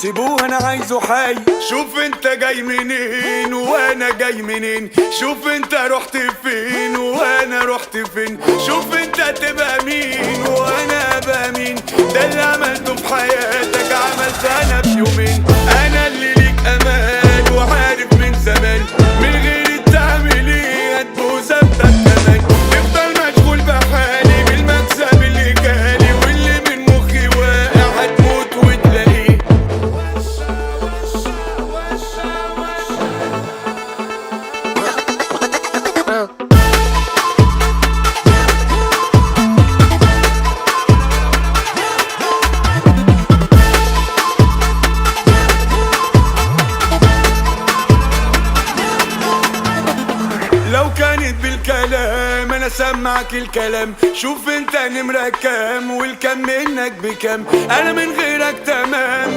سيبوه انا عايزه حي. شوف انت جاي منين وانا جاي منين، شوف انت رحت فين وانا رحت فين، شوف انت تبقى مين وانا ابقى مين. ده اللي عملته في حياتك عملت انا في يومين. انا اللي ليك امان وعارف من زمان، من غير تعمل ايه هتبوظ ابدا كمان. تفضل مشغول بحالي بالمكسب اللي جالي، واللي من مخي واقع هتموت وتلاقيه. لو كانت بالكلام انا سمعك الكلام. شوف انت نمرة كام والكم منك بكام، انا من غيرك تمام.